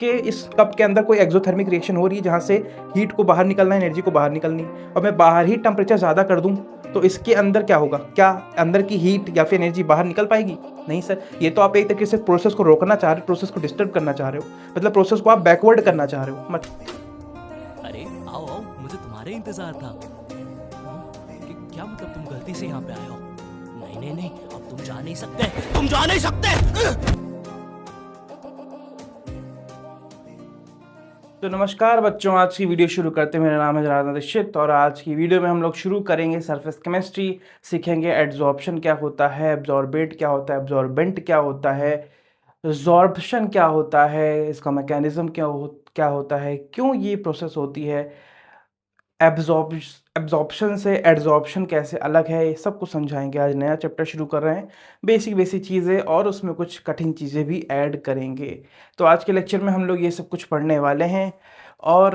कि इस कप के अंदर कोई एक्सोथर्मिक रिएक्शन हो रही है जहाँ से हीट को बाहर निकलना है, एनर्जी को बाहर निकलनी है, और मैं बाहर ही टेम्परेचर ज़्यादा कर दूँ तो इसके अंदर क्या होगा? क्या अंदर की हीट या फिर एनर्जी बाहर निकल पाएगी? नहीं सर, ये तो आप एक तरीके से प्रोसेस को रोकना चाह रहे हो, प्रोसेस को डिस्टर्ब करना चाह रहे हो, मतलब प्रोसेस को आप बैकवर्ड करना चाह रहे हो। मत अरे आओ आओ, मुझे तुम्हारे इंतजार था। क्या मतलब तुम गलती से यहाँ पे आए हो? नहीं नहीं नहीं, अब तुम जा नहीं सकते, तुम जा नहीं सकते। तो नमस्कार बच्चों, आज की वीडियो शुरू करते हैं। मेरा नाम है जनार्दन दीक्षित और आज की वीडियो में हम लोग शुरू करेंगे सरफेस केमिस्ट्री, सीखेंगे एड्जॉर्प्शन क्या होता है, एब्जॉर्बेट क्या होता है, एब्जॉर्बेंट क्या होता है, एब्जॉर्प्शन क्या होता है, इसका मैकेनिज्म क्या होता है, क्यों ये प्रोसेस होती है, एब्जॉर्प्शन से एड्जॉर्प्शन कैसे अलग है, ये सब कुछ समझाएंगे। आज नया चैप्टर शुरू कर रहे हैं, बेसिक बेसिक चीज़ें और उसमें कुछ कठिन चीज़ें भी ऐड करेंगे। तो आज के लेक्चर में हम लोग ये सब कुछ पढ़ने वाले हैं और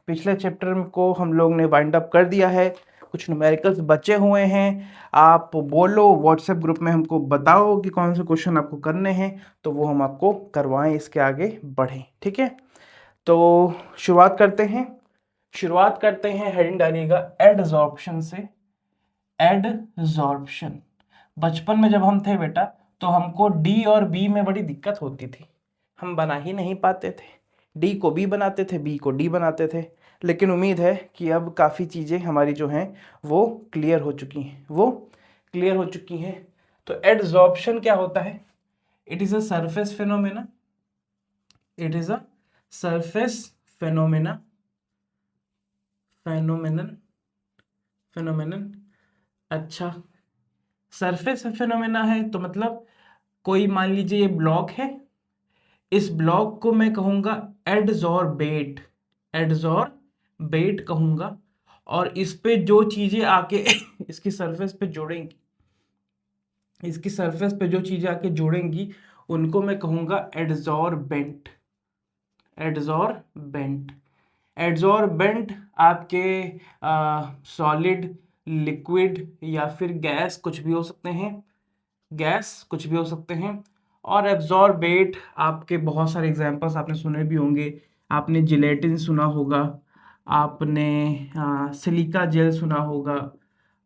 पिछले चैप्टर को हम लोग ने वाइंड अप कर दिया है, कुछ न्यूमेरिकल्स बचे हुए हैं। आप बोलो व्हाट्सएप ग्रुप में, हमको बताओ कि कौन से क्वेश्चन आपको करने हैं, तो वो हम आपको करवाएं, इसके आगे बढ़ें। ठीक है, तो शुरुआत करते हैं हेडिंग डालिएगा एडजॉर्प्शन से। एडजॉर्प्शन, बचपन में जब हम थे बेटा तो हमको डी और बी में बड़ी दिक्कत होती थी, हम बना ही नहीं पाते थे। डी को बी बनाते थे, बी को डी बनाते थे, लेकिन उम्मीद है कि अब काफ़ी चीज़ें हमारी जो हैं वो क्लियर हो चुकी हैं। तो एडजॉर्प्शन क्या होता है? It is a surface phenomena, it is a surface phenomena phenomenon. अच्छा, सरफेस फिनोमेना है तो मतलब कोई मान लीजिए ये ब्लॉक है, इस ब्लॉक को मैं कहूँगा एडजॉर्बेट कहूँगा, और इस पे जो चीज़ें आके इसकी सरफेस पे जोड़ेंगी उनको मैं कहूँगा एडजॉर्बेंट। एडजॉर्बेंट आपके सॉलिड, लिक्विड या फिर गैस कुछ भी हो सकते हैं। और एब्जॉर्बेट आपके बहुत सारे एग्जांपल्स आपने सुने भी होंगे। आपने जिलेटिन सुना होगा, आपने सिलिका जेल सुना होगा,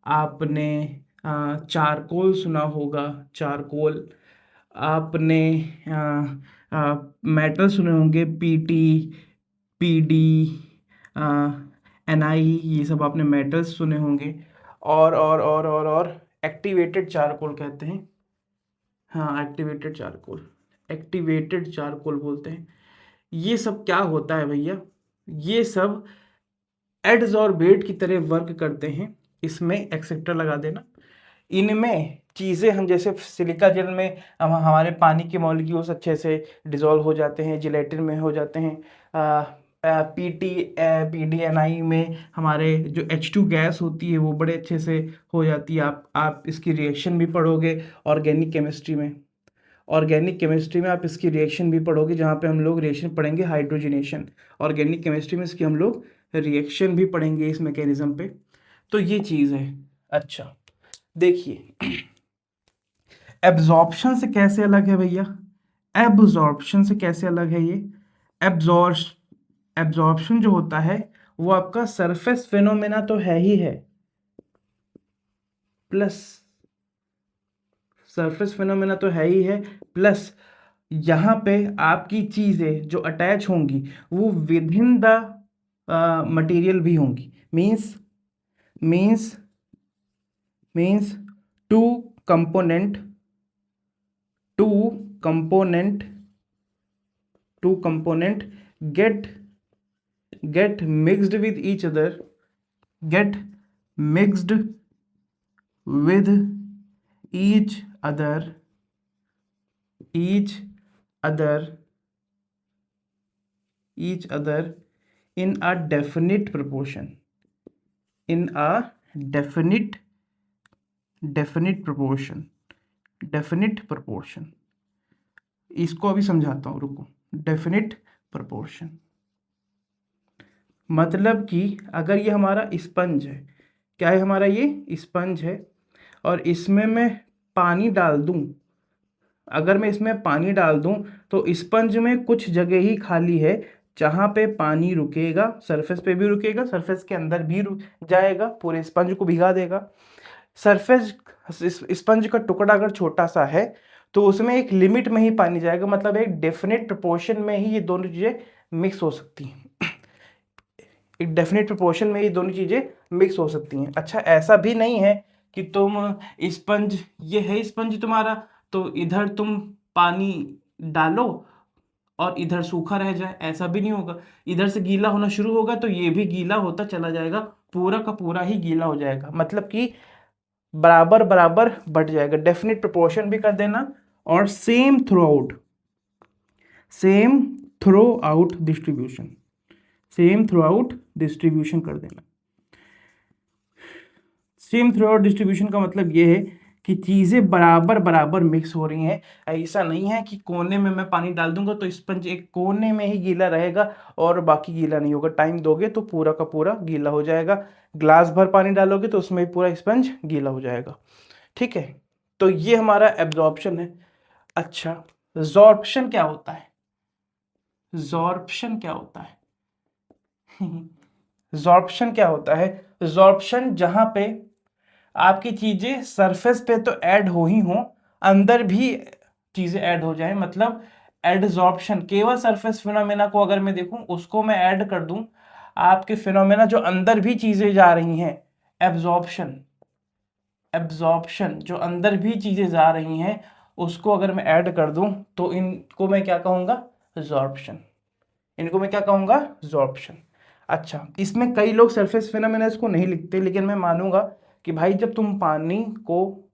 आपने चारकोल सुना होगा, चारकोल, आपने मेटल सुने होंगे, पीटी, पीडी, एनआई, ये सब आपने मेटल्स सुने होंगे। और एक्टिवेटेड चारकोल कहते हैं, हाँ एक्टिवेटेड चारकोल बोलते हैं। ये सब क्या होता है भैया? ये सब एडजॉर्बेट की तरह वर्क करते हैं। इसमें एक्सेप्टर लगा देना। इनमें चीज़ें हम जैसे सिलिका जेल में हमारे पानी के मॉलिक्यूल्स अच्छे से डिसॉल्व हो जाते हैं, जिलेटिन में हो जाते हैं, पीडीएनआई में हमारे जो H2 गैस होती है वो बड़े अच्छे से हो जाती है। आप इसकी रिएक्शन भी पढ़ोगे ऑर्गेनिक केमिस्ट्री में आप इसकी रिएक्शन भी पढ़ोगे, जहाँ पे हम लोग रिएक्शन पढ़ेंगे हाइड्रोजनेशन। ऑर्गेनिक केमिस्ट्री में इसकी हम लोग रिएक्शन भी पढ़ेंगे इस मैकेनिज्म पे। तो ये चीज़ है। अच्छा देखिए, एब्जॉर्प्शन से कैसे अलग है भैया? एब्जॉर्प्शन से कैसे अलग है ये? एब्जॉर्प्शन जो होता है वो आपका सरफेस फिनोमेना तो है ही है, प्लस सरफेस फिनोमेना तो है ही है, प्लस यहाँ पे आपकी चीज़ें जो अटैच होंगी वो विद इन द मटेरियल भी होंगी। Means two component get mixed with each other, get mixed with each other in a definite proportion, definite proportion। इसको अभी समझाता हूँ, रुको। डेफिनिट प्रोपोर्शन मतलब कि अगर ये हमारा स्पंज है, क्या है हमारा? ये स्पंज है, और इसमें मैं पानी डाल दूं, अगर मैं इसमें पानी डाल दूं तो स्पंज में कुछ जगह ही खाली है जहाँ पे पानी रुकेगा, सरफेस पे भी रुकेगा, सरफेस के अंदर भी रुक जाएगा, पूरे स्पंज को भिगा देगा। सरफेस स्पंज का टुकड़ा अगर छोटा सा है तो उसमें एक लिमिट में ही पानी जाएगा, मतलब एक डेफिनेट प्रोपोर्शन में ही ये दोनों चीज़ें मिक्स हो सकती हैं। एक डेफिनेट प्रोपोर्शन में ये दोनों चीज़ें मिक्स हो सकती हैं। अच्छा, ऐसा भी नहीं है कि तुम स्पंज, ये है स्पंज तुम्हारा, तो इधर तुम पानी डालो और इधर सूखा रह जाए, ऐसा भी नहीं होगा। इधर से गीला होना शुरू होगा तो ये भी गीला होता चला जाएगा, पूरा का पूरा ही गीला हो जाएगा, मतलब कि बराबर बराबर बढ़ जाएगा। डेफिनेट प्रोपोर्शन भी कर देना और same through out distribution, same through out distribution कर देना। सेम थ्रू आउट डिस्ट्रीब्यूशन का मतलब ये है कि चीज़ें बराबर बराबर मिक्स हो रही हैं। ऐसा नहीं है कि कोने में मैं पानी डाल दूंगा तो स्पंज एक कोने में ही गीला रहेगा और बाकी गीला नहीं होगा। टाइम दोगे तो पूरा का पूरा गीला हो जाएगा। ग्लास भर पानी डालोगे तो उसमें पूरा स्पंज गीला हो जाएगा। ठीक है, तो ये हमारा एब्जॉर्प्शन है। अच्छा, जॉर्प्शन क्या होता है? जॉर्प्शन क्या होता है? जॉर्प्शन क्या होता है? जॉर्प्शन जहां पे आपकी चीजें सरफेस पे तो ऐड हो ही हो, अंदर भी चीजें ऐड हो जाए, मतलब एडजॉर्प्शन। केवल सरफेस फिनोमेना को अगर मैं देखूं, उसको मैं ऐड कर दूं, आपके फिनोमेना जो अंदर भी चीजें जा रही हैं, एब्जॉर्प्शन। एब्जॉर्प्शन जो अंदर भी चीजें जा रही हैं उसको अगर मैं ऐड कर दूं तो इनको मैं क्या कहूंगा? जॉर्प्शन। इनको मैं क्या कहूंगा? जॉर्प्शन। अच्छा, इसमें कई लोग सरफेस फिनोमेना इसको नहीं लिखते, लेकिन मैं मानूंगा कि भाई जब तुम पानी को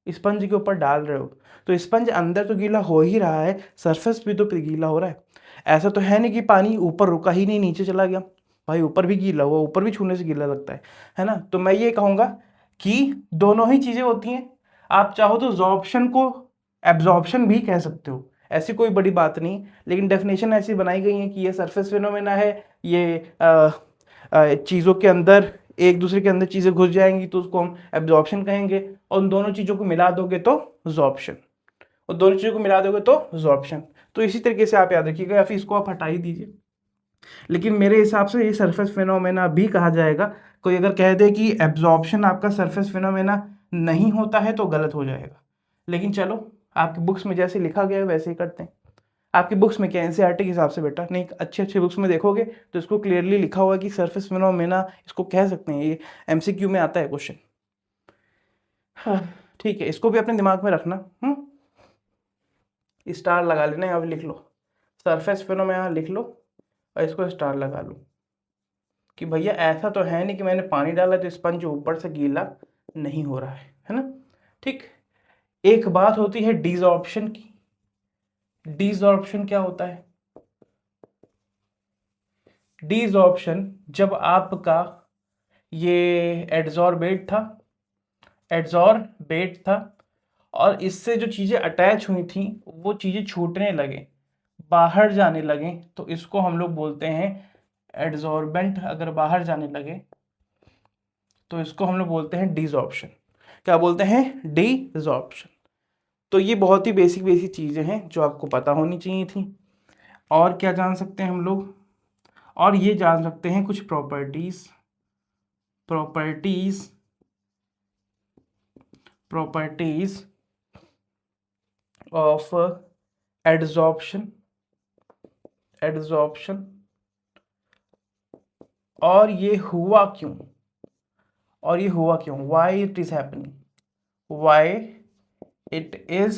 स्पंज के ऊपर डाल रहे हो तो स्पंज अंदर तो गीला हो ही रहा है, सरफेस भी तो गीला हो रहा है। ऐसा तो है नहीं कि पानी ऊपर रुका ही नहीं, नीचे चला गया। भाई ऊपर भी गीला हुआ, ऊपर भी छूने से गीला लगता है ना? तो मैं ये कहूँगा कि दोनों ही चीज़ें होती हैं। आप चाहो तो जॉर्प्शन को एब्जॉर्प्शन भी कह सकते हो, ऐसी कोई बड़ी बात नहीं, लेकिन डेफिनेशन ऐसी बनाई गई है कि ये सरफेस फिनोमेना है, ये चीज़ों के अंदर, एक दूसरे के अंदर चीज़ें घुस जाएंगी तो उसको हम एब्जॉर्प्शन कहेंगे, और उन दोनों चीज़ों को मिला दोगे तो जॉर्प्शन, और दोनों चीज़ों को मिला दोगे तो जॉर्प्शन। तो इसी तरीके से आप याद रखिएगा, या फिर इसको आप हटा ही दीजिए। लेकिन मेरे हिसाब से ये सरफेस फिनोमेना भी कहा जाएगा। कोई अगर कह दे कि एब्जॉर्प्शन आपका सरफेस फिनोमेना नहीं होता है तो गलत हो जाएगा। लेकिन चलो, आपकी बुक्स में जैसे लिखा गया है वैसे ही करते हैं। आपकी बुक्स में क्या एनसीईआरटी के हिसाब से बेटा नहीं, अच्छे अच्छे बुक्स में देखोगे तो इसको क्लियरली लिखा हुआ है कि सरफेस फिनोमेना इसको कह सकते हैं। ये एमसीक्यू में आता है क्वेश्चन। हाँ, ठीक है, इसको भी अपने दिमाग में रखना। स्टार लगा लेना, यहाँ पे लिख लो सरफेस फिनोमेना, लिख लो और इसको स्टार लगा लो कि भैया ऐसा तो है नहीं कि मैंने पानी डाला तो स्पंज ऊपर से गीला नहीं हो रहा है ना? ठीक। एक बात होती है डिसऑर्प्शन की। डिसऑर्प्शन क्या होता है? डिसऑर्प्शन जब आपका ये एड्सॉर्बेट था और इससे जो चीज़ें अटैच हुई थी वो चीज़ें छूटने लगे, बाहर जाने लगे, तो इसको हम लोग बोलते हैं एड्सॉर्बेंट। अगर बाहर जाने लगे तो इसको हम लोग बोलते हैं डिसऑर्प्शन। क्या बोलते हैं? डिसऑर्प्शन। तो ये बहुत ही बेसिक बेसिक चीज़ें हैं जो आपको पता होनी चाहिए थी। और क्या जान सकते हैं हम लोग? और ये जान सकते हैं कुछ प्रॉपर्टीज ऑफ एडजॉर्प्शन। और ये हुआ क्यों? वाई इट इज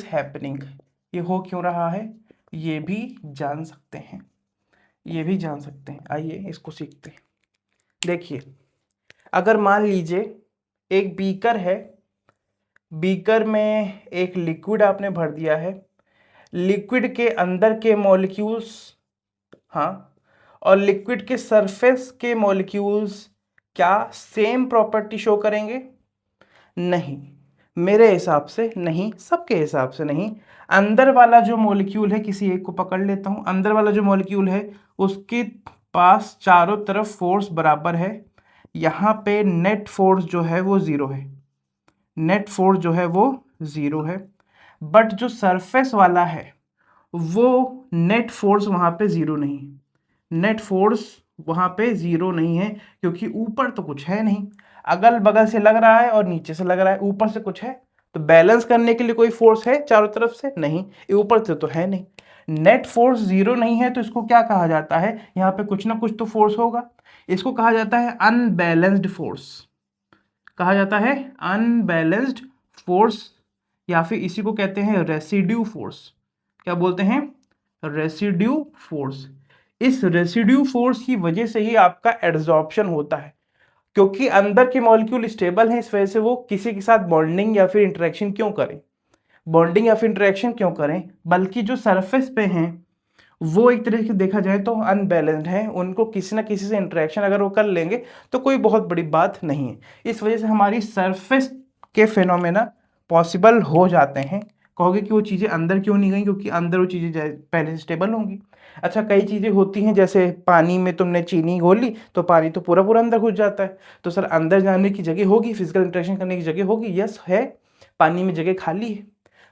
हैपनिंग, ये हो क्यों रहा है, ये भी जान सकते हैं। आइए इसको सीखते हैं। देखिए, अगर मान लीजिए एक बीकर है, बीकर में एक लिक्विड आपने भर दिया है, लिक्विड के अंदर के मॉलिक्यूल्स, हाँ, और लिक्विड के सरफेस के मॉलिक्यूल्स क्या सेम प्रॉपर्टी शो करेंगे? नहीं, मेरे हिसाब से नहीं, सबके हिसाब से नहीं। अंदर वाला जो मॉलिक्यूल है, किसी एक को पकड़ लेता हूं, अंदर वाला जो मॉलिक्यूल है उसके पास चारों तरफ फोर्स बराबर है। यहाँ पे नेट फोर्स जो है वो ज़ीरो है, बट जो सरफेस वाला है वो नेट फोर्स वहाँ पे ज़ीरो नहीं, नेट फोर्स वहाँ पे ज़ीरो नहीं है, क्योंकि ऊपर तो कुछ है नहीं, अगल बगल से लग रहा है और नीचे से लग रहा है, ऊपर से कुछ है तो बैलेंस करने के लिए कोई फोर्स है चारों तरफ से? नहीं, ये ऊपर से तो है नहीं। नेट फोर्स ज़ीरो नहीं है तो इसको क्या कहा जाता है? यहाँ पे कुछ ना कुछ तो फोर्स होगा, इसको कहा जाता है अनबैलेंस्ड फोर्स, कहा जाता है अनबैलेंस्ड फोर्स, या फिर इसी को कहते हैं रेसिड्यू फोर्स। क्या बोलते हैं? Residue force. इस रेसिड्यू फोर्स की वजह से ही आपका एड्सॉर्प्शन होता है, क्योंकि अंदर के मॉलिक्यूल स्टेबल हैं, इस वजह से वो किसी के साथ बॉन्डिंग या फिर इंटरेक्शन क्यों करें, बॉन्डिंग या फिर इंटरेक्शन क्यों करें, बल्कि जो सरफेस पे हैं वो एक तरीके से देखा जाए तो अनबैलेंस्ड है, उनको किसी ना किसी से इंटरेक्शन अगर वो कर लेंगे तो कोई बहुत बड़ी बात नहीं है। इस वजह से हमारी सरफेस के फिनोमेना पॉसिबल हो जाते हैं। कहोगे कि वो चीज़ें अंदर क्यों नहीं गई? क्योंकि अंदर वो चीज़ें पहले से स्टेबल होंगी। अच्छा, कई चीज़ें होती हैं, जैसे पानी में तुमने चीनी घोली तो पानी तो पूरा पूरा अंदर घुस जाता है, तो सर अंदर जाने की जगह होगी, फिजिकल इंटरेक्शन करने की जगह होगी? यस है, पानी में जगह खाली है,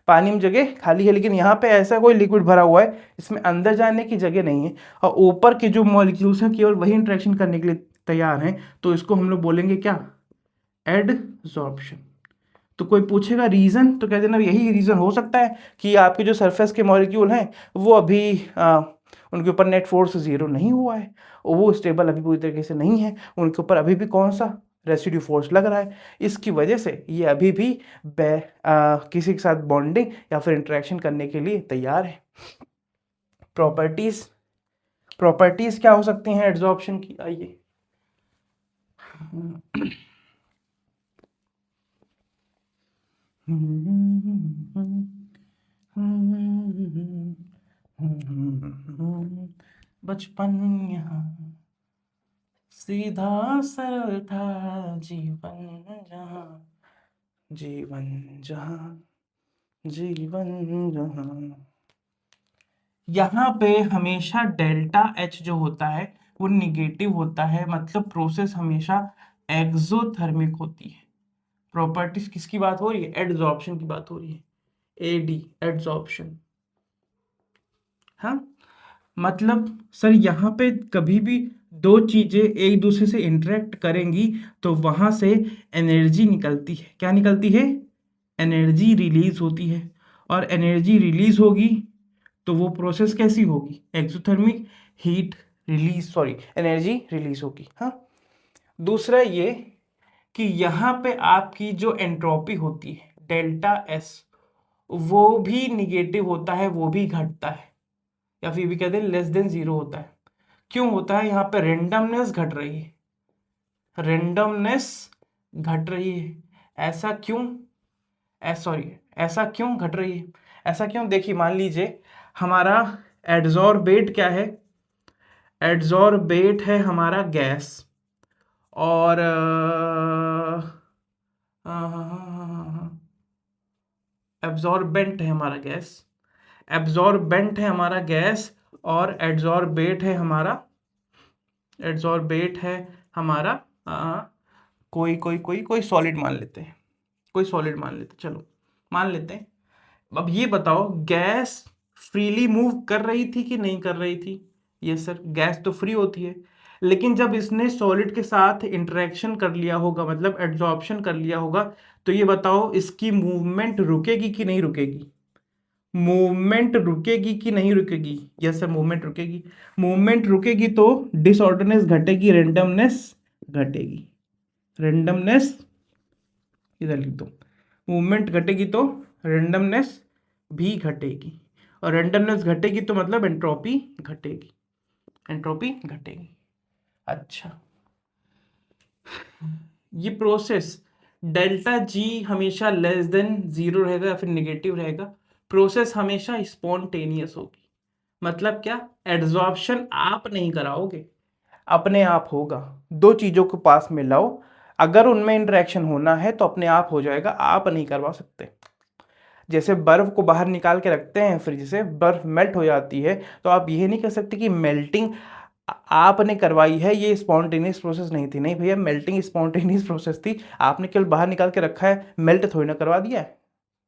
पानी में जगह खाली है, लेकिन यहाँ पे ऐसा कोई लिक्विड भरा हुआ है इसमें अंदर जाने की जगह नहीं है, और ऊपर के जो मॉलिक्यूल्स हैं केवल वही इंटरेक्शन करने के लिए तैयार हैं, तो इसको हम लोग बोलेंगे क्या? एडसॉर्प्शन। तो कोई पूछेगा रीज़न, तो कह देना यही रीज़न हो सकता है कि आपके जो सरफेस के मॉलिक्यूल हैं वो अभी उनके ऊपर नेट फोर्स ज़ीरो नहीं हुआ है, और वो स्टेबल अभी पूरी तरीके से नहीं है, उनके ऊपर अभी भी कौन सा? रेसिड्यू फोर्स लग रहा है। इसकी वजह से ये अभी भी किसी के साथ बॉन्डिंग या फिर इंटरेक्शन करने के लिए तैयार है। प्रॉपर्टीज़, प्रॉपर्टीज़ क्या हो सकती हैं एडसॉर्प्शन की? आइए, बचपन यहाँ सीधा सरल था, जीवन जहाँ, जीवन जहाँ, जीवन जहाँ। यहाँ पे हमेशा डेल्टा एच जो होता है वो निगेटिव होता है, मतलब प्रोसेस हमेशा एक्सोथर्मिक होती है। प्रॉपर्टीज किसकी बात हो रही है? एडसॉर्प्शन की बात हो रही है, एडी, एडसॉर्प्शन। हाँ, मतलब सर यहाँ पे कभी भी दो चीजें एक दूसरे से इंटरेक्ट करेंगी तो वहां से एनर्जी निकलती है। क्या निकलती है? एनर्जी रिलीज होती है, और एनर्जी रिलीज होगी तो वो प्रोसेस कैसी होगी? Exothermic, heat release, sorry energy release होगी। हाँ, दूसरा ये कि यहाँ पे आपकी जो एंट्रोपी होती है डेल्टा एस, वो भी निगेटिव होता है, वो भी घटता है, या फिर भी कहते हैं लेस देन जीरो होता है। क्यों होता है? यहाँ पे रेंडमनेस घट रही है, रेंडमनेस घट रही है। ऐसा क्यों? सॉरी, ऐसा क्यों घट रही है? ऐसा क्यों? देखिए, मान लीजिए हमारा एडजॉर्बेट क्या है? एडजॉर्बेट है हमारा गैस, और एब्जॉर्बेंट है हमारा गैस, एब्जॉर्बेंट है हमारा गैस, और एडजॉर्बेट है हमारा, एडजॉर्बेट है हमारा कोई कोई कोई कोई सॉलिड मान लेते हैं, कोई सॉलिड मान लेते हैं, चलो मान लेते हैं। अब ये बताओ, गैस फ्रीली मूव कर रही थी कि नहीं कर रही थी? यस सर, गैस तो फ्री होती है, लेकिन जब इसने सॉलिड के साथ इंटरेक्शन कर लिया होगा, मतलब एड्सॉर्प्शन कर लिया होगा, तो ये बताओ इसकी मूवमेंट रुकेगी कि नहीं रुकेगी? मूवमेंट रुकेगी कि नहीं रुकेगी? यस सर, मूवमेंट रुकेगी। मूवमेंट रुकेगी तो डिसऑर्डरनेस घटेगी, रेंडमनेस घटेगी, रेंडमनेस इधर लिख दो। मूवमेंट घटेगी तो रेंडमनेस भी घटेगी, और रेंडमनेस घटेगी तो मतलब एंट्रोपी घटेगी, एंट्रोपी घटेगी। अच्छा, ये प्रोसेस डेल्टा जी हमेशा लेस देन जीरो रहेगा या फिर निगेटिव रहेगा। प्रोसेस हमेशा स्पॉन्टेनियस होगी, मतलब क्या? एड्सॉर्प्शन आप नहीं कराओगे, अपने आप होगा। दो चीज़ों को पास में लाओ, अगर उनमें इंटरेक्शन होना है तो अपने आप हो जाएगा, आप नहीं करवा सकते। जैसे बर्फ को बाहर निकाल के रखते हैं फ्रिज से, बर्फ मेल्ट हो जाती है, तो आप ये नहीं कह सकते कि मेल्टिंग आपने करवाई है, ये स्पॉन्टेनियस प्रोसेस नहीं थी। नहीं भैया, मेल्टिंग स्पॉन्टेनियस प्रोसेस थी, आपने केवल बाहर निकाल के रखा है, मेल्ट थोड़ी ना करवा दिया है।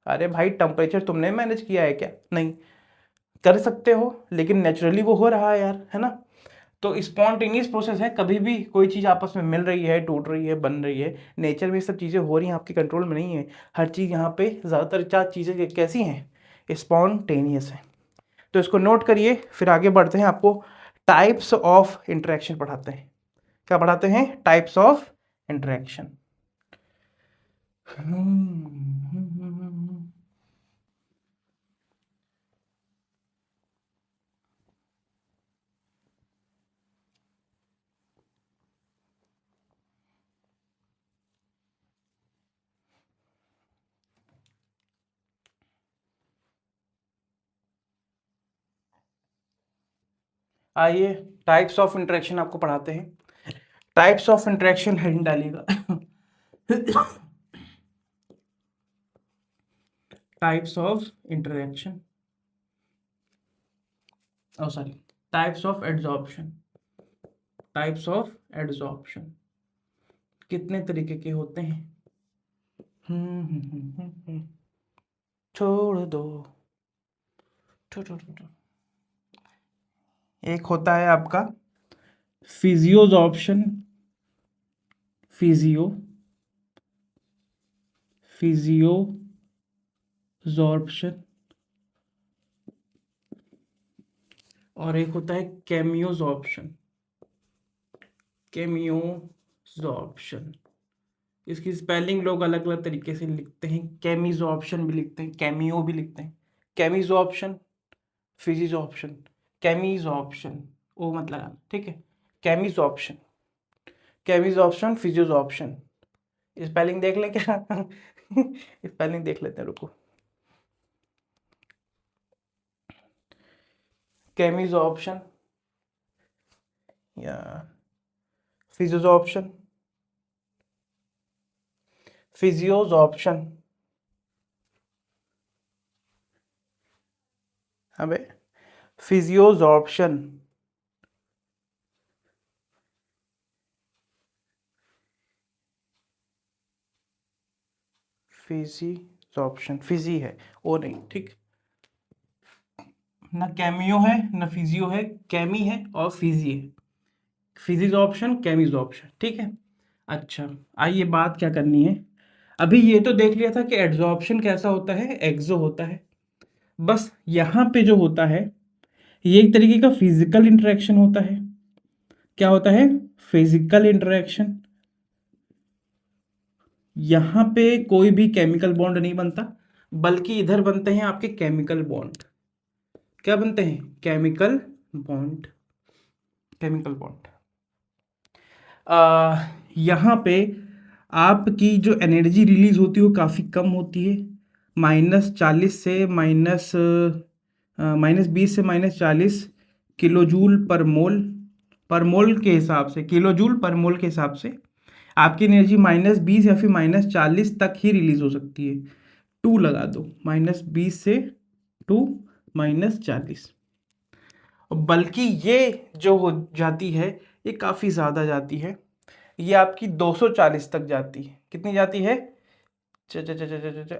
अरे भाई टेम्परेचर तुमने मैनेज किया है क्या? नहीं कर सकते हो, लेकिन नेचुरली वो हो रहा है यार, है ना। तो स्पॉन्टेनियस प्रोसेस है, कभी भी कोई चीज़ आपस में मिल रही है, टूट रही है, बन रही है, नेचर में ये सब चीज़ें हो रही हैं, आपके कंट्रोल में नहीं है। हर चीज़ यहाँ पे ज़्यादातर 4 चीज़ें कैसी हैं, स्पॉन्टेनियस है। तो इसको नोट करिए, फिर आगे बढ़ते हैं, आपको टाइप्स ऑफ इंटरेक्शन पढ़ाते हैं। क्या पढ़ाते हैं? Types of interaction. आइए टाइप्स ऑफ इंटरेक्शन आपको पढ़ाते हैं। टाइप्स ऑफ इंटरेक्शन हेडिंग डालिएगा। Types of interaction, oh sorry, types of adsorption. Types of adsorption कितने तरीके के होते हैं? छोड़ दो। एक होता है आपका फिजियोजॉर्प्शन, फिजियोजॉर्प्शन, और एक होता है केमियोजॉर्प्शन। केमियोजॉर्प्शन, इसकी स्पेलिंग लोग अलग अलग तरीके से लिखते हैं, केमिजॉर्प्शन भी लिखते हैं, कैमियो भी लिखते हैं। केमिजॉर्प्शन, फिजिजॉर्प्शन, केमिजॉर्प्शन, ओ मत लगाना, ठीक है। केमिजॉर्प्शन, केमिजॉर्प्शन, फिजियोजॉर्प्शन, स्पेलिंग देख लें क्या? स्पेलिंग देख लेते हैं, रुको। केमिजॉर्प्शन या फिजियोजॉर्प्शन, फिजियोजॉर्प्शन, अबे फिजियोजॉर्प्शन, फिजिजॉर्प्शन, फिजी है ओ नहीं, ठीक। ना कैमियो है ना फिजियो है, कैमी है और फिजी है। फिजिजॉर्प्शन, कैमिजॉर्प्शन, ठीक है। अच्छा, आइए बात क्या करनी है। अभी ये तो देख लिया था कि एड्सॉर्प्शन कैसा होता है, एक्सो होता है। बस यहाँ पे जो होता है ये एक तरीके का फिजिकल इंटरेक्शन होता है। क्या होता है? Physical interaction. यहाँ पे कोई भी केमिकल बॉन्ड नहीं बनता, बल्कि इधर बनते हैं आपके केमिकल बॉन्ड। क्या बनते हैं? Chemical bond, chemical bond. यहाँ पे आपकी जो एनर्जी रिलीज होती है वो काफ़ी कम होती है, -40 से -20 से -40 किलो जूल पर मोल के हिसाब से, किलो जूल पर मोल के हिसाब से आपकी एनर्जी -20 या फिर -40 तक ही रिलीज हो सकती है। 2 लगा दो, -20 से 2 -40। बल्कि ये जो हो जाती है ये काफ़ी ज़्यादा जाती है, ये आपकी 240 तक जाती है। कितनी जाती है?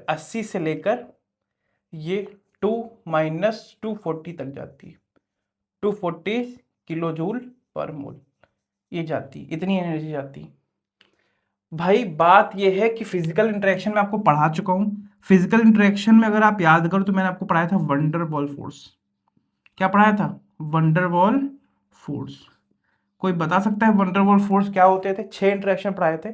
80 से लेकर ये 2 -240 तक जाती है। 240 किलो जूल पर मोल ये जाती, इतनी एनर्जी जाती। भाई बात ये है कि फिजिकल इंटरेक्शन में आपको पढ़ा चुका हूँ। फिजिकल इंटरेक्शन में अगर आप याद करो तो मैंने आपको पढ़ाया था वंडरवॉल फोर्स। क्या पढ़ाया था? Van der Waals force. कोई बता सकता है वंडरवॉल फोर्स क्या होते थे? 6 इंटरेक्शन पढ़ाए थे।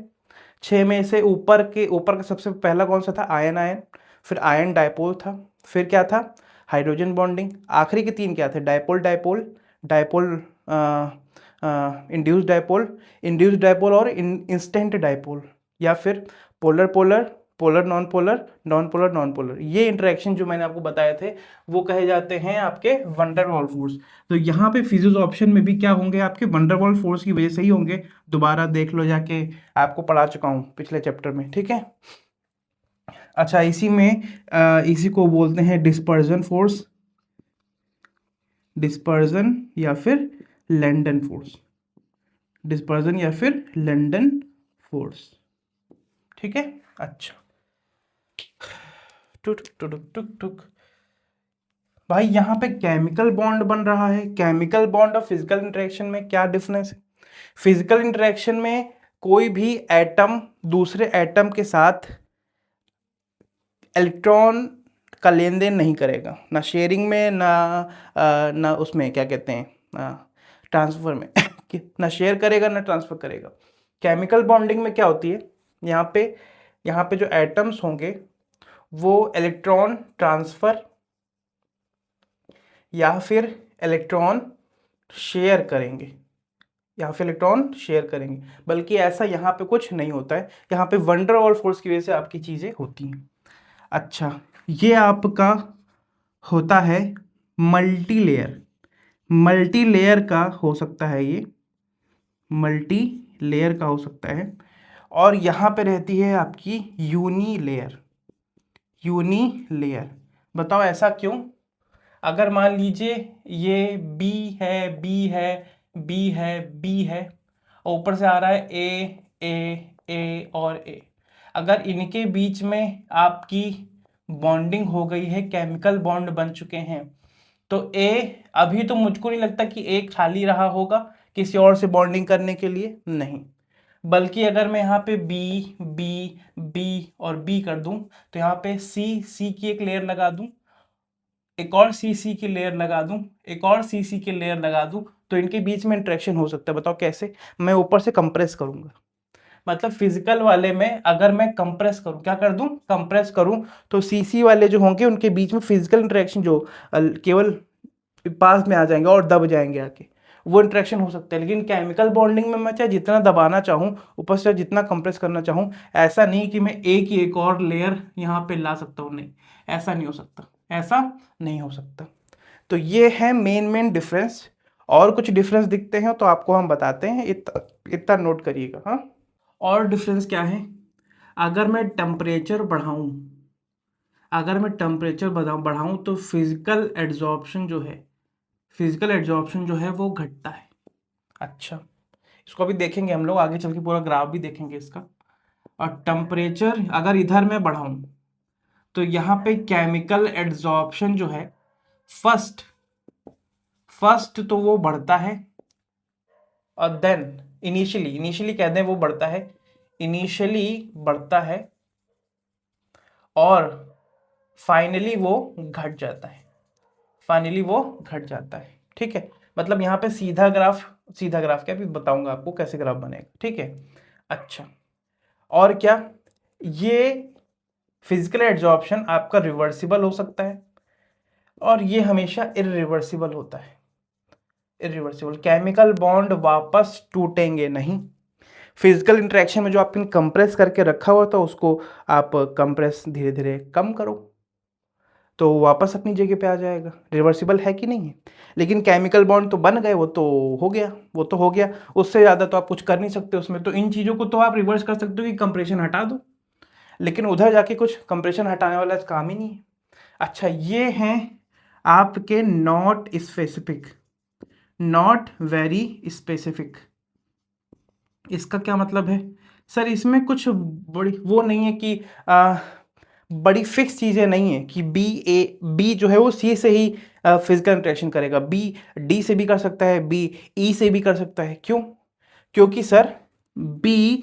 6 में से ऊपर का सबसे पहला कौन सा था? आयन आयन, फिर आयन डायपोल था, फिर क्या था? Hydrogen bonding. आखिरी के 3 क्या थे? Dipole dipole, dipole induced dipole और इंस्टेंट डायपोल, या फिर polar polar, polar non polar, non polar non polar. ये इंटरेक्शन जो मैंने आपको बताए थे वो कहे जाते हैं आपके वंडरवॉल फोर्स। तो यहाँ पे फिजिक्स में भी क्या होंगे? आपके वंडरवॉल फोर्स की वजह से ही होंगे। दोबारा देख लो जाके, आपको पढ़ा चुका हूँ पिछले चैप्टर में, ठीक है। अच्छा, इसी को बोलते हैं डिस्पर्जन फोर्स, डिस्पर्जन या फिर लैंडन फोर्स, डिस्पर्जन या फिर लैंडन फोर्स, ठीक है। अच्छा टुक टुक टुक टुक। भाई यहाँ पे केमिकल बॉन्ड बन रहा है। केमिकल बॉन्ड और फिजिकल इंटरेक्शन में क्या डिफरेंस है? फिजिकल इंटरेक्शन में कोई भी एटम दूसरे एटम के साथ इलेक्ट्रॉन का लेन देन नहीं करेगा, ना शेयरिंग में, ना उसमें क्या कहते हैं ट्रांसफर में ना शेयर करेगा ना ट्रांसफर करेगा। केमिकल बॉन्डिंग में क्या होती है, यहाँ पे जो एटम्स होंगे वो इलेक्ट्रॉन ट्रांसफर या फिर इलेक्ट्रॉन शेयर करेंगे, बल्कि ऐसा यहाँ पे कुछ नहीं होता है। यहाँ पे वंडर वॉल फोर्स की वजह से आपकी चीज़ें होती हैं। अच्छा, ये आपका होता है मल्टी लेयर का हो सकता है, ये मल्टी लेयर का हो सकता है। और यहाँ पे रहती है आपकी यूनी लेयर। बताओ ऐसा क्यों? अगर मान लीजिए ये बी है और ऊपर से आ रहा है ए और ए, अगर इनके बीच में आपकी बॉन्डिंग हो गई है, केमिकल बॉन्ड बन चुके हैं, तो ए, अभी तो मुझको नहीं लगता कि ए खाली रहा होगा किसी और से बॉन्डिंग करने के लिए, नहीं। बल्कि अगर मैं यहाँ पे बी और बी कर दूं तो यहाँ पे सी की एक लेयर लगा दूं, एक और सी की लेयर लगा दूं, एक और सी की लेयर लगा दूं, तो इनके बीच में इंटरेक्शन हो सकता है। बताओ कैसे? मैं ऊपर से कंप्रेस करूंगा। मतलब फिजिकल वाले में अगर मैं कंप्रेस करूं, क्या कर दूं? कंप्रेस करूं, तो सी वाले जो होंगे उनके बीच में फिजिकल इंटरेक्शन जो केवल पास में आ जाएंगे और दब जाएंगे आके, वो इंटरेक्शन हो सकता है। लेकिन केमिकल बॉन्डिंग में मैं चाहे जितना दबाना चाहूँ, ऊपर से जितना कंप्रेस करना चाहूँ, ऐसा नहीं कि मैं एक और लेयर यहाँ पे ला सकता हूँ, नहीं, ऐसा नहीं हो सकता। तो ये है मेन डिफरेंस। और कुछ डिफरेंस दिखते हैं तो आपको हम बताते हैं, इतना नोट करिएगा। हाँ, और डिफरेंस क्या है? अगर मैं टेम्परेचर बढ़ाऊं तो फिजिकल एड्जॉर्प्शन जो है वो घटता है। अच्छा, इसको अभी देखेंगे हम लोग, आगे चल के पूरा ग्राफ भी देखेंगे इसका। और टेम्परेचर अगर इधर मैं बढ़ाऊं तो यहाँ पे केमिकल एड्जॉर्प्शन जो है फर्स्ट तो वो बढ़ता है, और देन इनिशियली कहते हैं वो बढ़ता है, और फाइनली वो घट जाता है। ठीक है, मतलब यहाँ पे सीधा ग्राफ क्या, भी बताऊंगा आपको कैसे ग्राफ बनेगा। ठीक है, अच्छा, और क्या, ये फिजिकल एड्जॉर्प्शन आपका रिवर्सिबल हो सकता है, और ये हमेशा इरिवर्सिबल होता है। केमिकल बॉन्ड वापस टूटेंगे नहीं। फिजिकल इंटरेक्शन में जो आपने कंप्रेस करके रखा हुआ था उसको आप कंप्रेस धीरे धीरे कम करो तो वापस अपनी जगह पे आ जाएगा। रिवर्सिबल है कि नहीं है? लेकिन केमिकल बॉन्ड तो बन गए, वो तो हो गया, उससे ज़्यादा तो आप कुछ कर नहीं सकते उसमें। तो इन चीज़ों को तो आप रिवर्स कर सकते हो कि कंप्रेशन हटा दो, लेकिन उधर जाके कुछ कंप्रेशन हटाने वाला काम ही नहीं है। अच्छा, ये हैं आपके नॉट वेरी स्पेसिफिक। इसका क्या मतलब है? सर इसमें कुछ बड़ी वो नहीं है कि बड़ी फिक्स चीज़ें नहीं है कि बी जो है वो सी से ही फिजिकल इंटरेक्शन करेगा, बी डी से भी कर सकता है, बी ई से भी कर सकता है। क्यों? क्योंकि सर बी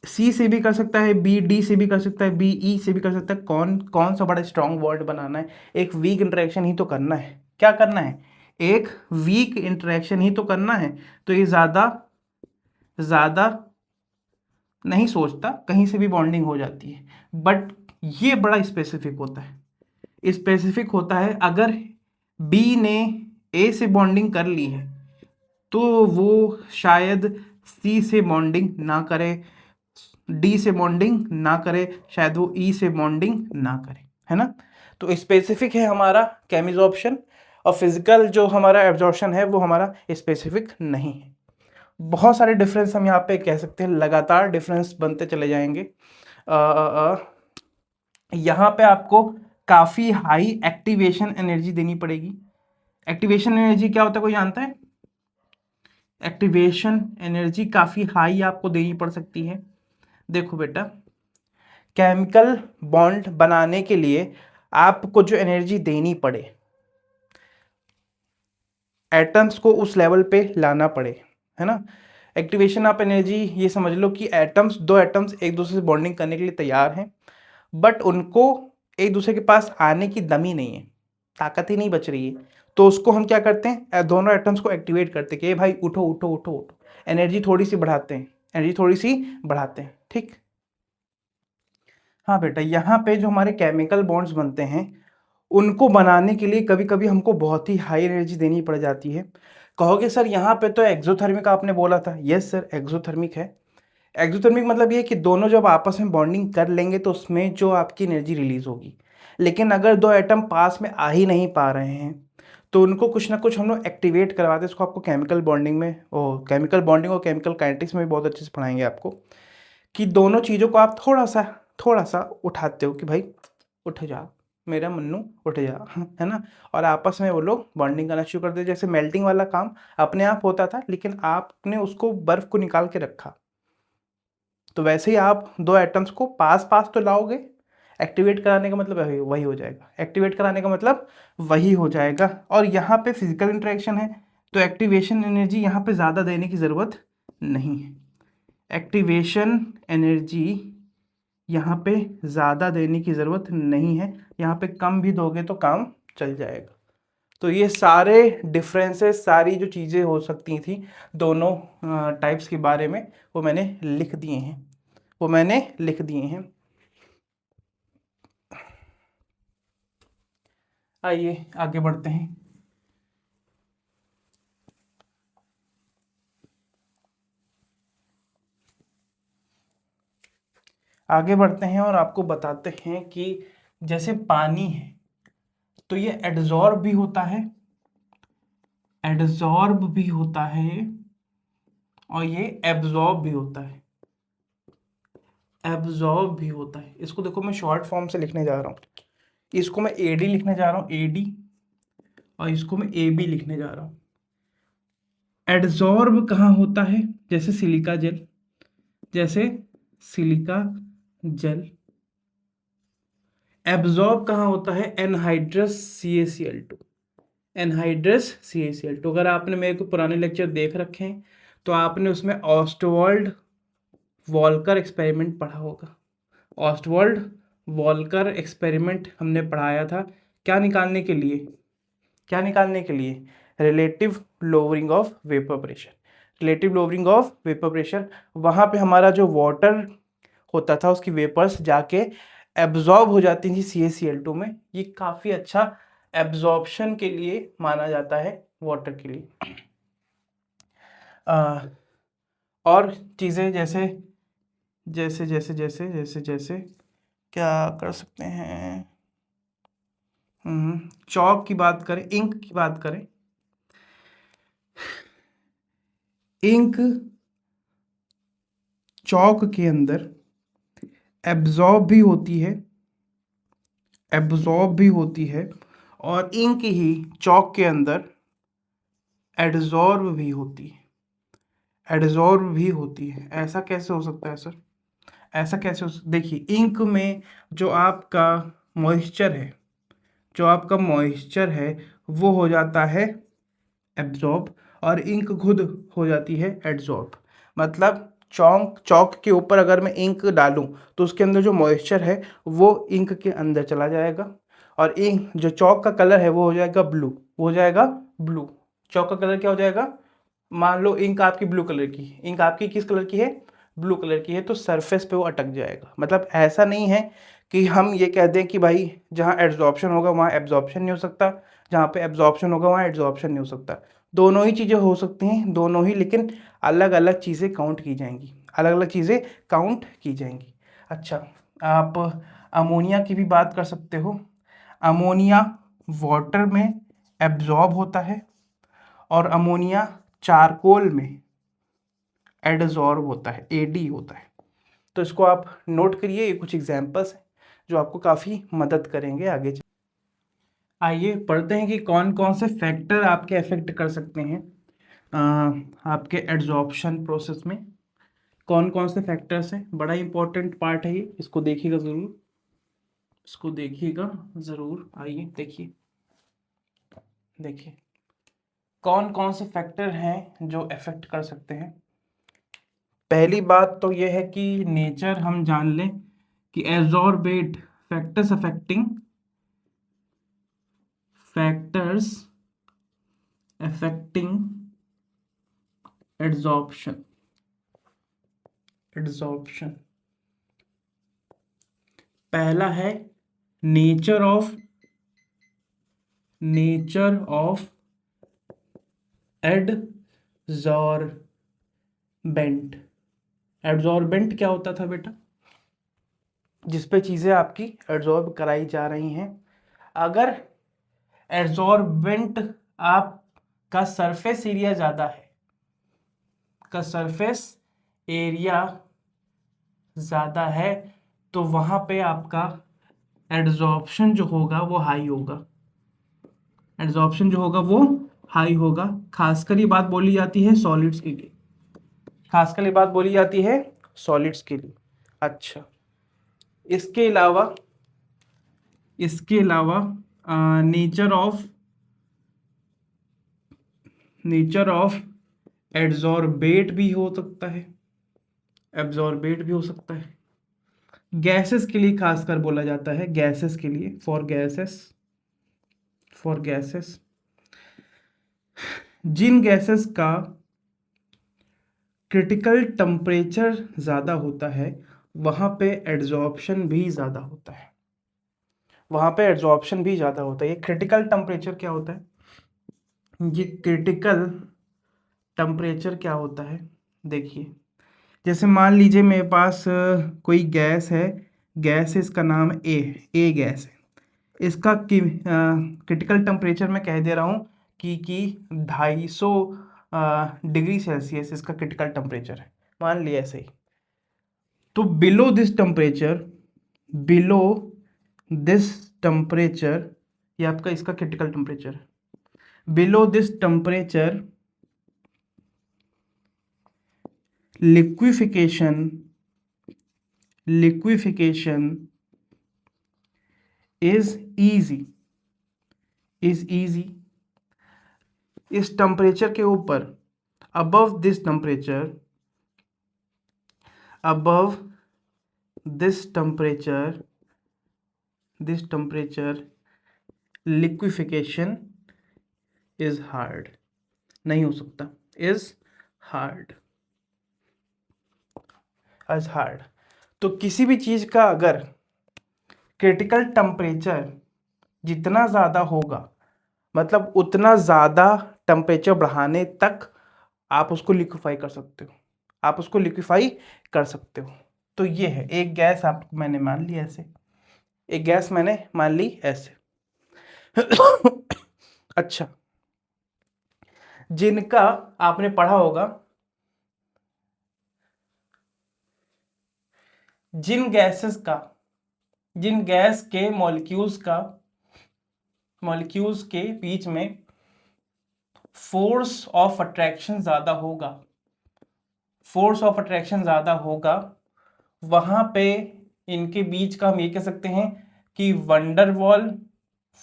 सी से भी कर सकता है, बी डी से भी कर सकता है, बी ई से भी कर सकता है। कौन सा बड़ा स्ट्रॉन्ग वर्ड बनाना है? एक वीक इंटरेक्शन ही तो करना है। क्या करना है? एक वीक इंटरेक्शन ही तो करना है। तो ये ज़्यादा नहीं सोचता, कहीं से भी बॉन्डिंग हो जाती है। बट ये बड़ा स्पेसिफिक होता है। अगर बी ने ए से बॉन्डिंग कर ली है तो वो शायद सी से बॉन्डिंग ना करे, डी से बॉन्डिंग ना करे, शायद वो ई से बॉन्डिंग ना करे, है ना? तो स्पेसिफिक है हमारा केमिजॉर्प्शन, और फिजिकल जो हमारा एब्जॉर्प्शन है वो हमारा स्पेसिफिक नहीं है। बहुत सारे डिफरेंस हम यहाँ पे कह सकते हैं, लगातार डिफरेंस बनते चले जाएंगे। यहाँ पे आपको काफ़ी हाई एक्टिवेशन एनर्जी देनी पड़ेगी। एक्टिवेशन एनर्जी क्या होता है, कोई जानता है? एक्टिवेशन एनर्जी काफ़ी हाई आपको देनी पड़ सकती है। देखो बेटा, केमिकल बॉन्ड बनाने के लिए आपको जो एनर्जी देनी पड़े, एटम्स को उस लेवल पे लाना पड़े, है ना। एक्टिवेशन ऑफ एनर्जी, ये समझ लो कि एटम्स, दो एटम्स एक दूसरे से बॉन्डिंग करने के लिए तैयार हैं, बट उनको एक दूसरे के पास आने की दम ही नहीं है, ताकत ही नहीं बच रही है। तो उसको हम क्या करते हैं, दोनों एटम्स को एक्टिवेट करते हैं कि भाई उठो उठो उठो उठो, एनर्जी थोड़ी सी बढ़ाते हैं, एनर्जी थोड़ी सी बढ़ाते हैं, ठीक। हाँ बेटा, यहाँ पे जो हमारे केमिकल बॉन्ड्स बनते हैं उनको बनाने के लिए कभी कभी हमको बहुत ही हाई एनर्जी देनी पड़ जाती है। कहोगे सर यहाँ पे तो एक्सोथर्मिक आपने बोला था। यस सर, एक्सोथर्मिक है। एक्सोथर्मिक मतलब ये है कि दोनों जब आपस में बॉन्डिंग कर लेंगे तो उसमें जो आपकी एनर्जी रिलीज होगी। लेकिन अगर दो एटम पास में आ ही नहीं पा रहे हैं तो उनको कुछ ना कुछ हम लोग एक्टिवेट करवाते हैं। इसको आपको केमिकल बॉन्डिंग में, केमिकल बॉन्डिंग और केमिकल काइनेटिक्स में भी बहुत अच्छे से पढ़ाएंगे आपको, कि दोनों चीज़ों को आप थोड़ा सा उठाते हो कि भाई उठ जा मेरा मन्नू, उठ जा, है ना। और आपस में वो लोग बॉन्डिंग करना शुरू कर दे। जैसे मेल्टिंग वाला काम अपने आप होता था, लेकिन आपने उसको बर्फ को निकाल के रखा, तो वैसे ही आप दो एटम्स को पास पास तो लाओगे। एक्टिवेट कराने का मतलब वही हो जाएगा, एक्टिवेट कराने का मतलब वही हो जाएगा। और यहाँ पे फिजिकल इंटरेक्शन है, तो एक्टिवेशन एनर्जी यहाँ पे ज़्यादा देने की ज़रूरत नहीं है। एक्टिवेशन एनर्जी यहाँ पे ज़्यादा देने की ज़रूरत नहीं है, यहाँ पे कम भी दोगे तो काम चल जाएगा। तो ये सारे डिफरेंसेस, सारी जो चीज़ें हो सकती थी दोनों टाइप्स के बारे में, वो मैंने लिख दिए हैं, वो मैंने लिख दिए हैं। आइए आगे बढ़ते हैं। आगे बढ़ते हैं और आपको बताते हैं कि जैसे पानी है तो ये एड्जॉर्ब भी होता है, एड्जॉर्ब भी होता है, और ये एब्जॉर्ब भी होता है, एब्जॉर्ब भी होता है। इसको देखो मैं शॉर्ट फॉर्म से लिखने जा रहा हूँ, इसको मैं एडी लिखने जा रहा हूँ, एडी, और इसको मैं ए बी लिखने जा रहा हूँ। एड्जॉर्ब कहाँ होता है, जैसे सिलिका जेल, जैसे सिलिका जेल। एब्जॉर्ब कहाँ होता है, एनहाइड्रस CaCl2, एनहाइड्रस CaCl2। अगर आपने मेरे को पुराने लेक्चर देख रखे हैं तो आपने उसमें ऑस्टवाल्ड वॉल्कर एक्सपेरिमेंट पढ़ा होगा। ऑस्टवाल्ड वॉल्कर एक्सपेरिमेंट हमने पढ़ाया था, क्या निकालने के लिए, क्या निकालने के लिए, relative lowering of vapour pressure, relative lowering of vapour pressure. वहाँ पे हमारा जो वाटर होता था उसकी वेपर्स जाके एब्जॉर्ब हो जाती थी CaCl2 में। ये काफ़ी अच्छा एब्जॉर्प्शन के लिए माना जाता है वाटर के लिए। और चीज़ें जैसे जैसे जैसे जैसे जैसे जैसे क्या कर सकते हैं, चॉक की बात करें, इंक की बात करें, इंक चॉक के अंदर एब्जॉर्ब भी होती है, एब्जॉर्ब भी होती है, और इंक ही चॉक के अंदर एडजॉर्ब भी होती है, एडजॉर्ब भी होती है। ऐसा कैसे हो सकता है सर, ऐसा कैसे हो सकता, देखिए इंक में जो आपका मॉइस्चर है, जो आपका मॉइस्चर है वो हो जाता है एब्जॉर्ब, और इंक खुद हो जाती है एडजॉर्ब। मतलब चॉक के ऊपर अगर मैं इंक डालूं तो उसके अंदर जो मॉइस्चर है वो इंक के अंदर चला जाएगा, और इंक जो चॉक का कलर है वो हो जाएगा ब्लू, वो हो जाएगा ब्लू। चॉक का कलर क्या हो जाएगा, मान लो इंक आपकी ब्लू कलर की, इंक आपकी किस कलर की है, ब्लू कलर की है, तो सरफेस पे वो अटक जाएगा। मतलब ऐसा नहीं है कि हम ये कह दें कि भाई जहाँ एब्जॉर्प्शन होगा वहाँ एब्जॉर्प्शन नहीं हो सकता, जहाँ पे एब्जॉर्प्शन होगा वहाँ एब्जॉर्प्शन नहीं हो सकता। दोनों ही चीज़ें हो सकती हैं, दोनों ही, लेकिन अलग अलग चीज़ें काउंट की जाएंगी, अलग अलग चीज़ें काउंट की जाएंगी। अच्छा, आप अमोनिया की भी बात कर सकते हो। अमोनिया वाटर में एब्जॉर्ब होता है, और अमोनिया चारकोल में एडजॉर्ब होता है, एडी होता है। तो इसको आप नोट करिए, ये कुछ एग्जांपल्स हैं जो आपको काफ़ी मदद करेंगे आगे। आइए पढ़ते हैं कि कौन कौन से फैक्टर आपके अफेक्ट कर सकते हैं आपके एड्जॉर्प्शन प्रोसेस में। कौन कौन से फैक्टर्स हैं, बड़ा इंपॉर्टेंट पार्ट है ये, इसको देखिएगा ज़रूर, इसको देखिएगा ज़रूर। आइए देखिए, देखिए कौन कौन से फैक्टर हैं जो अफेक्ट कर सकते हैं। पहली बात तो यह है कि नेचर हम जान लें कि एब्जॉर्बेट फैक्टर्स अफेक्टिंग एड्सॉर्प्शन, पहला है नेचर ऑफ एड्सॉर्बेंट। एड्सॉर्बेंट क्या होता था बेटा? जिस पे चीज़ें आपकी एड्सॉर्ब कराई जा रही हैं। अगर एड्सॉर्बेंट आपका सरफेस एरिया ज़्यादा है, तो वहाँ पे आपका एड्सॉर्प्शन जो होगा वो हाई होगा। खासकर ये बात बोली जाती है सॉलिड्स के लिए, अच्छा, इसके अलावा नेचर ऑफ एड्सॉर्बेट भी हो सकता है, गैसेस के लिए खासकर बोला जाता है, गैसेस के लिए, फॉर गैसेस जिन गैसेस का क्रिटिकल टेम्परेचर ज़्यादा होता है वहाँ पे एड्सॉर्प्शन भी ज़्यादा होता है। ये क्रिटिकल टेम्परेचर क्या होता है? देखिए, जैसे मान लीजिए मेरे पास कोई गैस है, इसका नाम ए गैस है। इसका क्रिटिकल टेम्परेचर मैं कह दे रहा हूँ कि 250 डिग्री सेल्सियस इसका क्रिटिकल टेम्परेचर है, मान लिया ऐसे ही। तो बिलो दिस टेम्परेचर ये आपका इसका क्रिटिकल टेम्परेचर है। Below this temperature liquefaction is easy। इस टेम्परेचर के ऊपर, above this temperature liquefaction is hard, नहीं हो सकता, is hard। तो किसी भी चीज़ का अगर क्रिटिकल टेम्परेचर जितना ज़्यादा होगा, मतलब उतना ज़्यादा टेम्परेचर बढ़ाने तक आप उसको लिक्विफाई कर सकते हो। तो ये है एक गैस मैंने मान ली ऐसे, अच्छा, जिनका आपने पढ़ा होगा, जिन गैस के मॉलिक्यूल्स के बीच में फोर्स ऑफ अट्रैक्शन ज़्यादा होगा, वहां पे इनके बीच का हम ये कह सकते हैं कि वंडरवॉल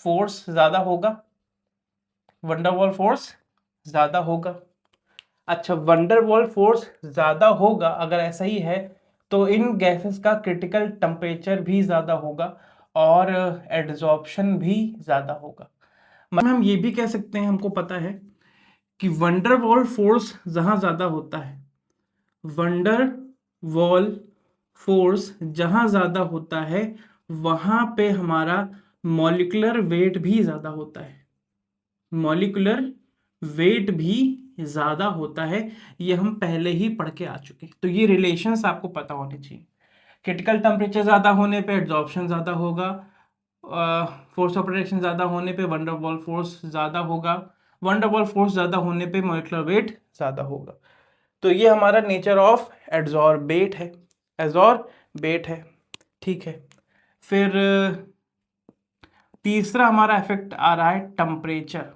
फोर्स ज़्यादा होगा। अच्छा, वंडरवॉल फोर्स ज़्यादा होगा, अगर ऐसा ही है तो इन गैसेस का क्रिटिकल टेम्परेचर भी ज़्यादा होगा और एड्सॉर्प्शन भी ज़्यादा होगा। मतलब हम ये भी कह सकते हैं, हमको पता है कि वंडरवॉल फोर्स जहाँ ज़्यादा होता है, वहाँ पे हमारा मॉलिक्यूलर वेट भी ज़्यादा होता है। ये हम पहले ही पढ़ के आ चुके हैं, तो ये रिलेशंस आपको पता होने चाहिए। क्रिटिकल टेम्परेचर ज़्यादा होने पे एड्सॉर्प्शन ज़्यादा होगा, फोर्स ऑफ अट्रैक्शन ज़्यादा होने पे वंडरवॉल फोर्स ज़्यादा होगा, वंडरवॉल फोर्स ज़्यादा होने पे मॉलिक्यूलर वेट ज़्यादा होगा। तो ये हमारा नेचर ऑफ एड्सॉर्बेट है, ठीक है। फिर तीसरा हमारा इफेक्ट आ रहा है टेम्परेचर।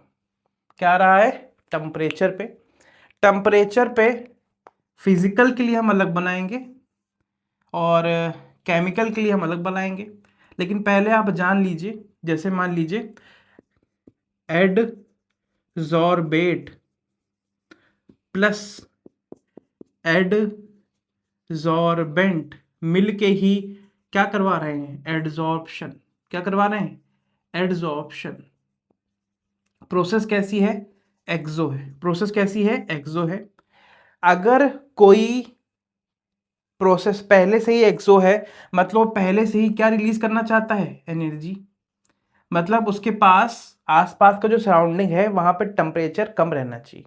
क्या आ रहा है? टेम्परेचर पे फिजिकल के लिए हम अलग बनाएंगे और केमिकल के लिए हम अलग बनाएंगे। लेकिन पहले आप जान लीजिए, जैसे मान लीजिए एडजॉर्बेट प्लस एडजॉर्बेंट मिल के ही क्या करवा रहे हैं, एडजॉर्प्शन। क्या करवा रहे हैं, एडजॉर्प्शन। प्रोसेस कैसी है, एक्सो है। प्रोसेस कैसी है, एक्सो है। अगर कोई प्रोसेस पहले से ही एक्सो है, मतलब वो पहले से ही क्या रिलीज करना चाहता है, एनर्जी। मतलब उसके पास आसपास का जो सराउंडिंग है वहां पे टेम्परेचर कम रहना चाहिए,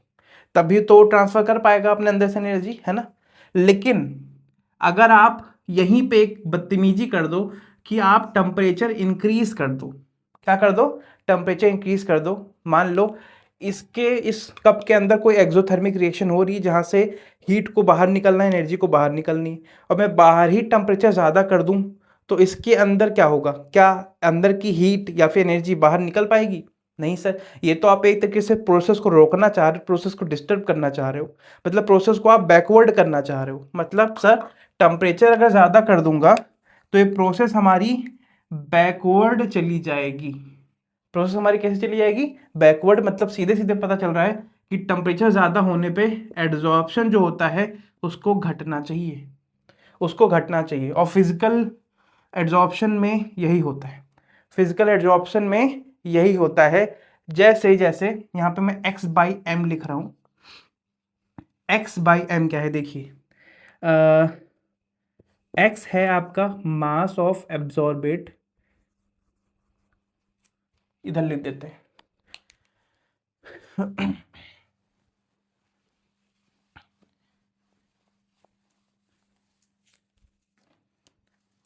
तभी तो ट्रांसफर कर पाएगा अपने अंदर से एनर्जी, है ना। लेकिन अगर आप यहीं पे एक बदतमीजी कर दो कि आप टेम्परेचर इंक्रीज कर दो, क्या कर दो, टेम्परेचर इंक्रीज कर दो। मान लो इस कप के अंदर कोई एक्सोथर्मिक रिएक्शन हो रही है जहां से हीट को बाहर निकलना है, एनर्जी को बाहर निकलनी है, और मैं बाहर ही टेम्परेचर ज़्यादा कर दूं तो इसके अंदर क्या होगा, क्या अंदर की हीट या फिर एनर्जी बाहर निकल पाएगी, नहीं सर। ये तो आप एक तरीके से प्रोसेस को रोकना चाह रहे हो, प्रोसेस को डिस्टर्ब करना चाह रहे हो, मतलब प्रोसेस को आप बैकवर्ड करना चाह रहे हो। मतलब सर टेम्परेचर अगर ज़्यादा कर दूंगा तो ये प्रोसेस हमारी बैकवर्ड चली जाएगी। प्रोसेस हमारी कैसे चली जाएगी, बैकवर्ड। मतलब सीधे सीधे पता चल रहा है कि टेम्परेचर ज़्यादा होने पे एड्जॉर्प्शन जो होता है उसको घटना चाहिए, उसको घटना चाहिए। और फिजिकल एड्जॉर्प्शन में यही होता है, फिजिकल एड्जॉर्प्शन में यही होता है। जैसे जैसे यहाँ पे मैं x बाई एम लिख रहा हूँ, x बाई एम क्या है देखिए, x है आपका मास ऑफ एब्जॉर्बेट, इधर लिख देते हैं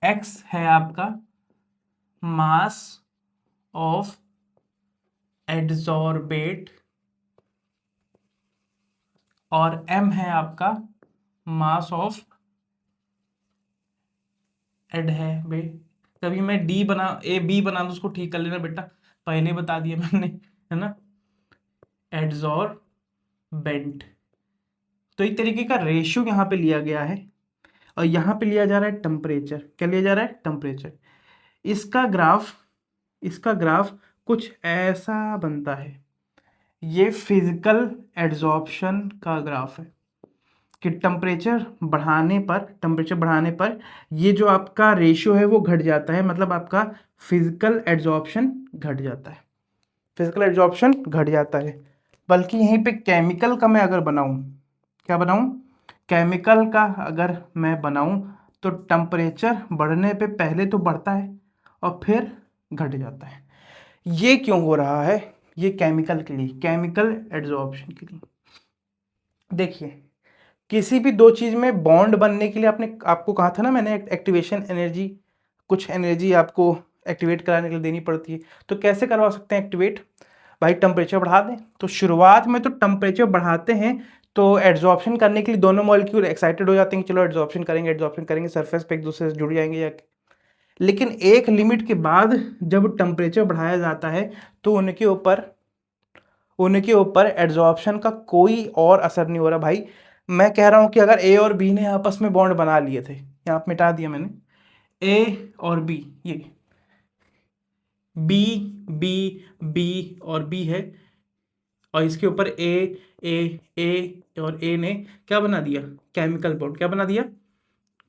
x है आपका मास ऑफ एड्जॉर्बेट और m है आपका मास ऑफ एड है भाई। कभी मैं डी बना ए बी बना दूं उसको ठीक कर लेना बेटा, पहले बता दिया मैंने, है ना। एड्जॉर्बेंट, तो एक तरीके का रेशियो यहाँ पे लिया गया है और यहाँ पे लिया जा रहा है टेम्परेचर। क्या लिया जा रहा है, टेम्परेचर। इसका ग्राफ कुछ ऐसा बनता है, ये फिजिकल एड्जॉर्प्शन का ग्राफ है कि टेम्परेचर बढ़ाने पर ये जो आपका रेशियो है वो घट जाता है, मतलब आपका फिजिकल एड्जॉर्प्शन घट जाता है, फिजिकल एड्जॉर्प्शन घट जाता है। बल्कि यहीं पे केमिकल का मैं अगर बनाऊं, क्या बनाऊं, केमिकल का अगर मैं बनाऊं तो टेम्परेचर बढ़ने पे पहले तो बढ़ता है और फिर घट जाता है। ये क्यों हो रहा है, ये केमिकल के लिए, केमिकल एड्जॉर्प्शन के लिए। देखिए किसी भी दो चीज में बॉन्ड बनने के लिए आपको कहा था ना मैंने, एक्टिवेशन एनर्जी, कुछ एनर्जी आपको एक्टिवेट कराने के लिए देनी पड़ती है। तो कैसे करवा सकते हैं एक्टिवेट, भाई टेम्परेचर बढ़ा दें। तो शुरुआत में तो टेम्परेचर बढ़ाते हैं तो एड्जॉर्प्शन करने के लिए दोनों मॉलिक्यूल एक्साइटेड हो जाते हैं कि चलो एड्जॉर्प्शन करेंगे, सरफेस पे एक दूसरे से जुड़ जाएंगे जाके। लेकिन एक लिमिट के बाद जब टेम्परेचर बढ़ाया जाता है तो उनके ऊपर एड्जॉर्प्शन का कोई और असर नहीं हो रहा। भाई मैं कह रहा हूं कि अगर ए और बी ने आपस में बॉन्ड बना लिए थे, यहाँ पे मिटा दिया मैंने, ए और बी, ये बी बी बी और बी है, और इसके ऊपर ए और ए ने क्या बना दिया, केमिकल बॉन्ड। क्या बना दिया,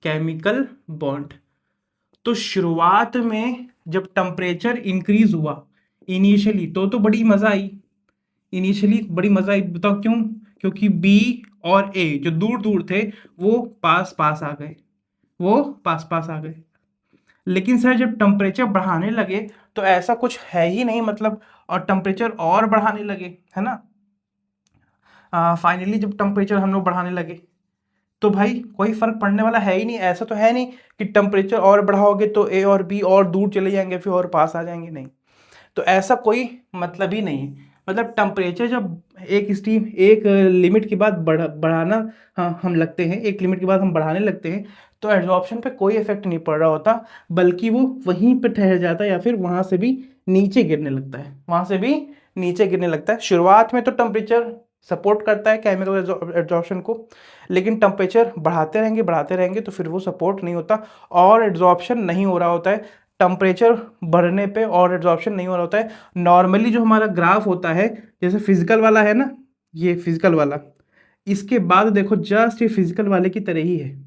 केमिकल बॉन्ड। तो शुरुआत में जब टेम्परेचर इंक्रीज हुआ इनिशियली तो बड़ी मजा आई, इनिशियली बड़ी मजा आई। बताओ क्यों, क्योंकि बी और ए जो दूर दूर थे वो पास पास आ गए, वो पास पास आ गए। लेकिन सर जब टेम्परेचर बढ़ाने लगे तो ऐसा कुछ है ही नहीं, मतलब और टेम्परेचर और बढ़ाने लगे, है ना। फाइनली जब टेम्परेचर हम लोग बढ़ाने लगे तो भाई कोई फर्क पड़ने वाला है ही नहीं। ऐसा तो है नहीं कि टेम्परेचर और बढ़ाओगे तो ए और बी और दूर चले जाएंगे फिर और पास आ जाएंगे, नहीं। तो ऐसा कोई मतलब ही नहीं है। मतलब टेम्परेचर जब एक लिमिट के बाद बढ़ाना, हाँ हम लगते हैं, एक लिमिट के बाद हम बढ़ाने लगते हैं तो एड्जॉर्प्शन पे कोई इफेक्ट नहीं पड़ रहा होता, बल्कि वो वहीं पे ठहर जाता है या फिर वहां से भी नीचे गिरने लगता है, वहां से भी नीचे गिरने लगता है। शुरुआत में तो टेम्परेचर सपोर्ट करता है केमिकल एब्जॉर्प्शन को, लेकिन टेम्परेचर बढ़ाते रहेंगे तो फिर वो सपोर्ट नहीं होता और एब्जॉर्प्शन नहीं हो रहा होता है। टेम्परेचर बढ़ने पे और एब्जॉर्प्शन नहीं हो रहा होता है। नॉर्मली जो हमारा ग्राफ होता है, जैसे फिजिकल वाला है ना, ये फिजिकल वाला, इसके बाद देखो जस्ट ये फिजिकल वाले की तरह ही है।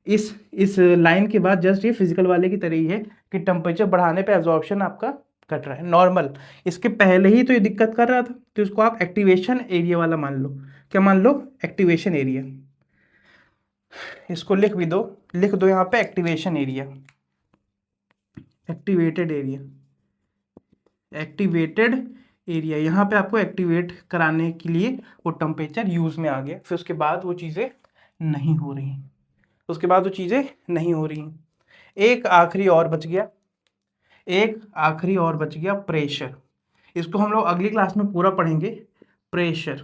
इस लाइन के बाद जस्ट ये फिजिकल वाले की तरह ही है कि टेम्परेचर बढ़ाने पे एब्जॉर्प्शन आपका घट रहा है नॉर्मल। इसके पहले ही तो ये दिक्कत कर रहा था, तो इसको आप एक्टिवेशन एरिया वाला मान लो। क्या मान लो? Activation area. इसको लिख भी दो, लिख दो यहाँ पे activation area, activated area, activated area. यहाँ पे आपको एक्टिवेट कराने के लिए वो टेम्परेचर यूज में आ गया, फिर उसके बाद वो चीज़ें नहीं हो रही, उसके बाद वो चीज़ें नहीं हो रही। एक आखिरी और बच गया, एक आखिरी और बच गया, प्रेशर। इसको हम लोग अगली क्लास में पूरा पढ़ेंगे। प्रेशर,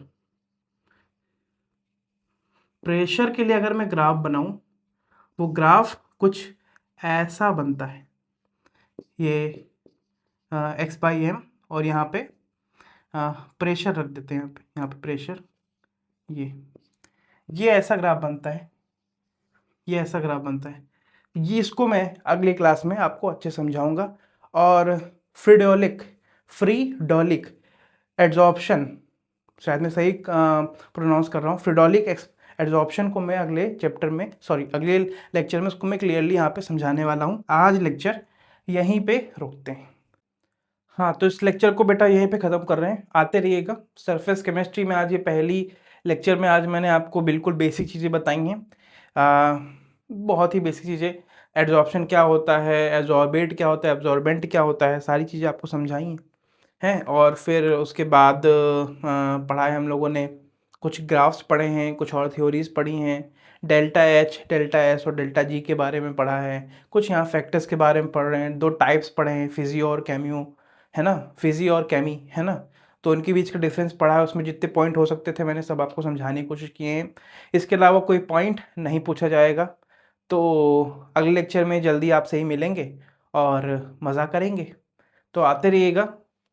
प्रेशर के लिए अगर मैं ग्राफ बनाऊं, वो ग्राफ कुछ ऐसा बनता है, ये एक्स बाई एम, और यहाँ पे प्रेशर रख देते हैं, यहाँ पे प्रेशर, ये ऐसा ग्राफ बनता है, ये ऐसा ग्राफ बनता है। ये इसको मैं अगली क्लास में आपको अच्छे समझाऊंगा। और फ्रीडोलिक एड्जॉर्प्शन, शायद मैं सही प्रोनाउंस कर रहा हूँ, फ्रीडोलिक एड्जॉर्प्शन को मैं अगले चैप्टर में, सॉरी अगले लेक्चर में उसको मैं क्लियरली यहाँ पे समझाने वाला हूँ। आज लेक्चर यहीं पे रोकते हैं। हाँ, तो इस लेक्चर को बेटा यहीं पे ख़त्म कर रहे हैं, आते रहिएगा। सरफेस केमिस्ट्री में आज ये पहली लेक्चर में आज मैंने आपको बिल्कुल बेसिक चीज़ें बताई हैं, बहुत ही बेसिक चीज़ें। एड्जॉर्प्शन क्या होता है, एब्जॉर्बेट क्या होता है, एब्जॉर्बेंट क्या होता है, सारी चीज़ें आपको समझाई हैं। और फिर उसके बाद पढ़ा है हम लोगों ने, कुछ ग्राफ्स पढ़े हैं, कुछ और थ्योरीज पढ़ी हैं, डेल्टा एच, डेल्टा एस और डेल्टा जी के बारे में पढ़ा है, कुछ यहाँ फैक्टर्स के बारे में पढ़ रहे हैं, 2 टाइप्स पढ़े हैं, फिजियो और कैमियो, है ना, फिजी और कैमी, है ना, तो उनके बीच का डिफरेंस पढ़ा है। उसमें जितने पॉइंट हो सकते थे मैंने सब आपको समझाने की कोशिश किए हैं। इसके अलावा कोई पॉइंट नहीं पूछा जाएगा। तो अगले लेक्चर में जल्दी आपसे ही मिलेंगे और मज़ा करेंगे। तो आते रहिएगा।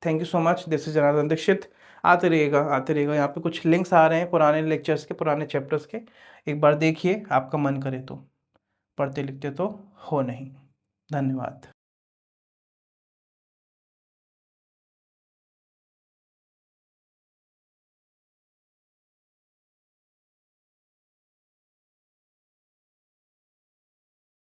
Thank you so much, this is Janardan Dixit. आते रहिएगा, आते रहिएगा। यहाँ पे कुछ लिंक्स आ रहे हैं पुराने लेक्चर्स के, पुराने चैप्टर्स के, एक बार देखिए, आपका मन करे तो। पढ़ते लिखते तो हो नहीं। धन्यवाद।